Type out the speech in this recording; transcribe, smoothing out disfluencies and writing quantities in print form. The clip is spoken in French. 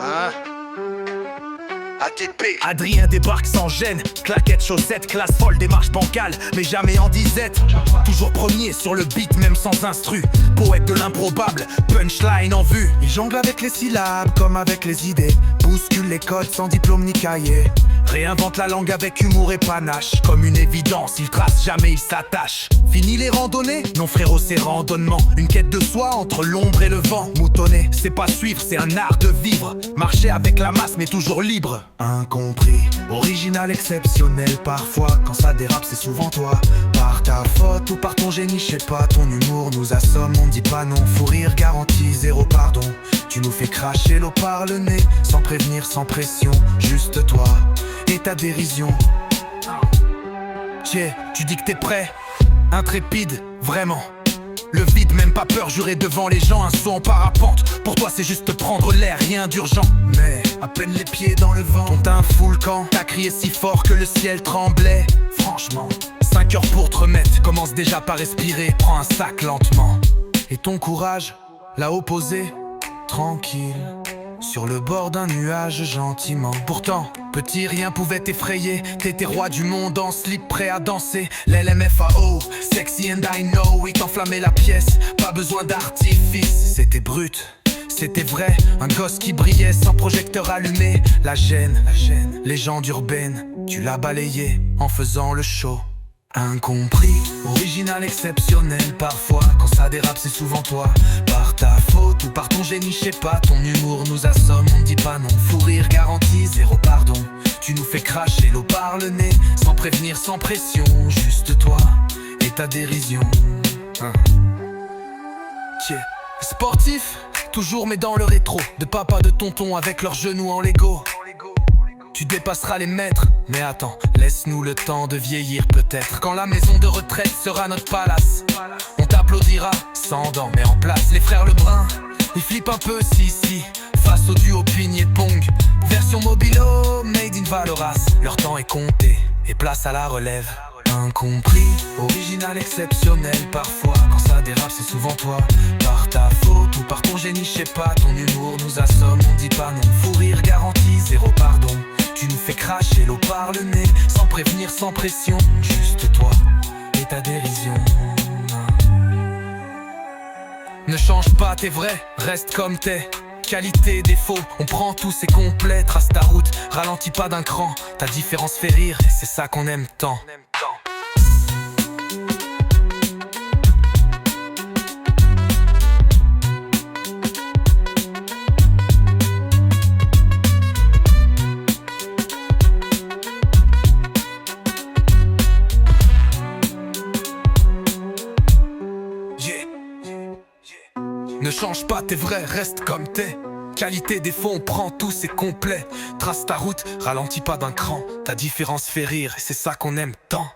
Hein? ATP. Adrien débarque sans gêne, claquettes, chaussettes, classe folle, démarche bancale, mais jamais en disette. Toujours premier sur le beat, même sans instru. Poète de l'improbable, punchline en vue. Il jongle avec les syllabes comme avec les idées, bouscule les codes sans diplôme ni cahier. Réinvente la langue avec humour et panache. Comme une évidence, il trace, jamais il s'attache. Fini les randonnées? Non frérot, c'est randonnement. Une quête de soi entre l'ombre et le vent. Moutonner, c'est pas suivre, c'est un art de vivre. Marcher avec la masse mais toujours libre. Incompris, original, exceptionnel. Parfois, quand ça dérape, c'est souvent toi. Par ta faute ou par ton génie, je sais pas. Ton humour nous assomme, on dit pas non. Fou rire garanti, zéro pardon. Tu nous fais cracher l'eau par le nez, sans prévenir, sans pression. Juste toi et ta dérision. Tiens, tu dis que t'es prêt? Intrépide, vraiment. Le vide, même pas peur, jurer devant les gens. Un saut en parapente, pour toi c'est juste prendre l'air, rien d'urgent. Mais à peine les pieds dans le vent, Ton teint fout le camp, t'as crié si fort que le ciel tremblait. franchement, 5 heures pour te remettre, commence déjà par respirer. Prends un sac lentement. et ton courage, là-haut posé, tranquille, sur le bord d'un nuage gentiment. Pourtant, petit rien pouvait t'effrayer. T'étais roi du monde en slip, prêt à danser. L'LMFAO, sexy and I know. Il t'enflammait la pièce, pas besoin d'artifice. C'était brut, c'était vrai. Un gosse qui brillait sans projecteur allumé. La gêne, légende urbaine. Tu l'as balayé en faisant le show. Incompris, original, exceptionnel. Parfois, quand ça dérape, c'est souvent toi. Par ta faute ou par ton génie, je sais pas. Ton humour nous assomme, on dit pas non. Fou rire garanti, zéro pardon. Tu nous fais cracher l'eau par le nez, sans prévenir, sans pression. Juste toi et ta dérision. Tiens, sportif, toujours mais dans le rétro. De papa, de tonton avec leurs genoux en Lego. Tu dépasseras les maîtres, mais attends, laisse-nous le temps de vieillir peut-être. Quand la maison de retraite sera notre palace, on t'applaudira, sans dents mais en place. Les frères Lebrun, ils flippent un peu si, face au duo Pigné Pong. Version mobilo, made in Valoras. Leur temps est compté, et place à la relève. Incompris, original, exceptionnel. Parfois, quand ça dérape, c'est souvent toi. Par ta faute ou par ton génie, je sais pas. Ton humour nous assomme, on dit pas non. Fou rire garanti, zéro pardon. Tu nous fais cracher l'eau par le nez, sans prévenir, sans pression. Juste toi et ta dérision. Ne change pas, t'es vrai, reste comme t'es. Qualité, défaut, on prend tout, c'est complet. Trace ta route, ralentis pas d'un cran. Ta différence fait rire, et c'est ça qu'on aime tant. Ne change pas, t'es vrai, reste comme t'es. Qualité, défaut, on prend tout, c'est complet. Trace ta route, ralentis pas d'un cran. Ta différence fait rire, et c'est ça qu'on aime tant.